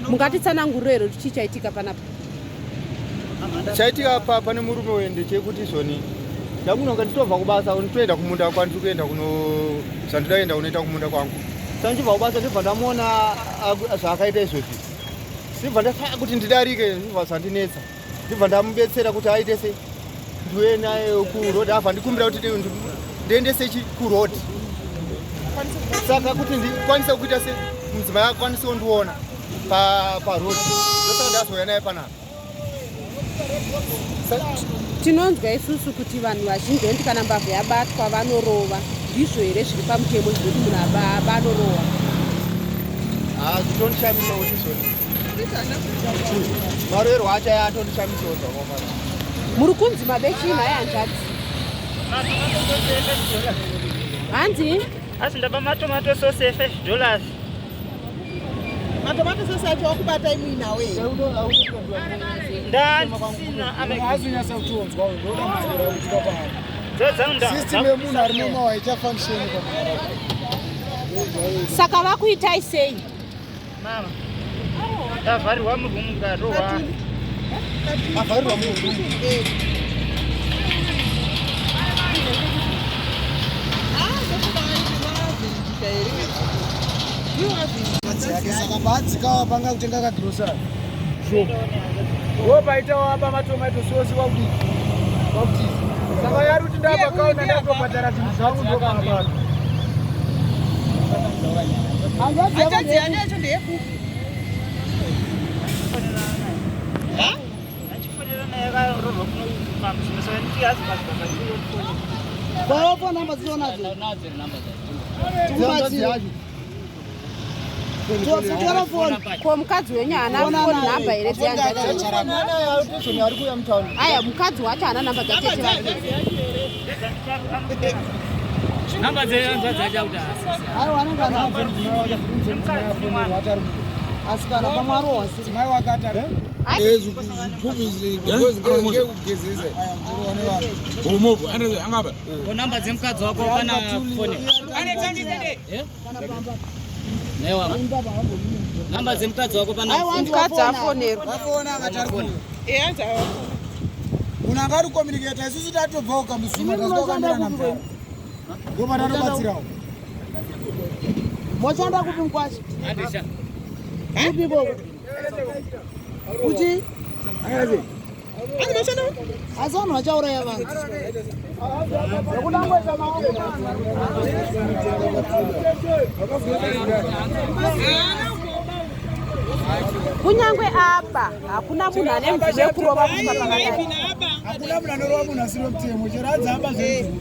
Mungatitsanangurira kuti chichaitika panapa. Chaitika pane murume wende chekuti zvoni ndamunonga nditobva kubasa nditoenda kumunda kwandiri kuenda kuno zvandidaenda kunoita kumunda kwangu. Saka ndibva kubasa ndibva ndamuona zvaakaita izvozvi. Ndibva ndatsvaka kuti ndidarike zvibva zvandinetsa. Ndibva ndamubetsera kuti aite sei ndiwe naye kuroad abva ndikumbira kuti ndiendese kuroad. Saka kuti ndikwanise kuita sei mudzimai akwanise kundiona paroad. Ndosaka ndazouya naye panapa. Tinonzwa isusu kuti vanhu vazhinji vendi kana mbavha yabatwa vanorova. Ndizvo here zviri pamutemo zvekuti munhu abanorova? Zvitondishamisa kuti zvoni. Marwero acho aya atondishamisawo zvakafana. Muri kunzi mabechi inhai hanzvadzi. Hanzi? Asi ndapa matomato sauce $5. Matomato sauce acho wakubata imwe nawe. Ndasina azinyasa kutonzwa ndoda muzera kutika pano. Dzadzanga. System yemunhu ari mumawa haichafunction pano. Saka vakuitai sei? Mama. Avharirwa murumu ngarohwa. Avharirwa murumu. Saka badzikawa panga kutenga kagrocery. Wopaitawo apa matomato sauce wakudii? Saka yari kuti ndapakaona ndakubhadhara zvinhu zvangu ndokapano. Hanzvadzi yani yacho ndeyekupi? Vayopo namba dzionadzo? Tora foni. Ko mukadzi wenyu haana foni namba here dzeanzvadzi? Aya, mukadzi wacho haana namba dzatete vake. Namba dzeanzvadzi achakuti Aiwa anenge anadzo. Asikana pamwarowa si. Mai wakatara. namba dzemukadzi wako kana foni. Namba dzemukadzi wako pana Mukadzi afonerwa. Vafona akatara. Munhu angari communicate isusu tatobva ukamusuma tazokamira namvara. Ndoma tatobatsirawo. Mochanda kupi mkwashi? Andisha. Kupi boko? Kuti? Akazi. Ani mochanda? Azano vachauraya vanhu. Yakudangweza maoko. Kunyangwe apa hakuna munhu ane mvumo yekurova kusvika pakadai. Hakuna munhu anorova munhu asiri mutemo chero adzamba zvinhu.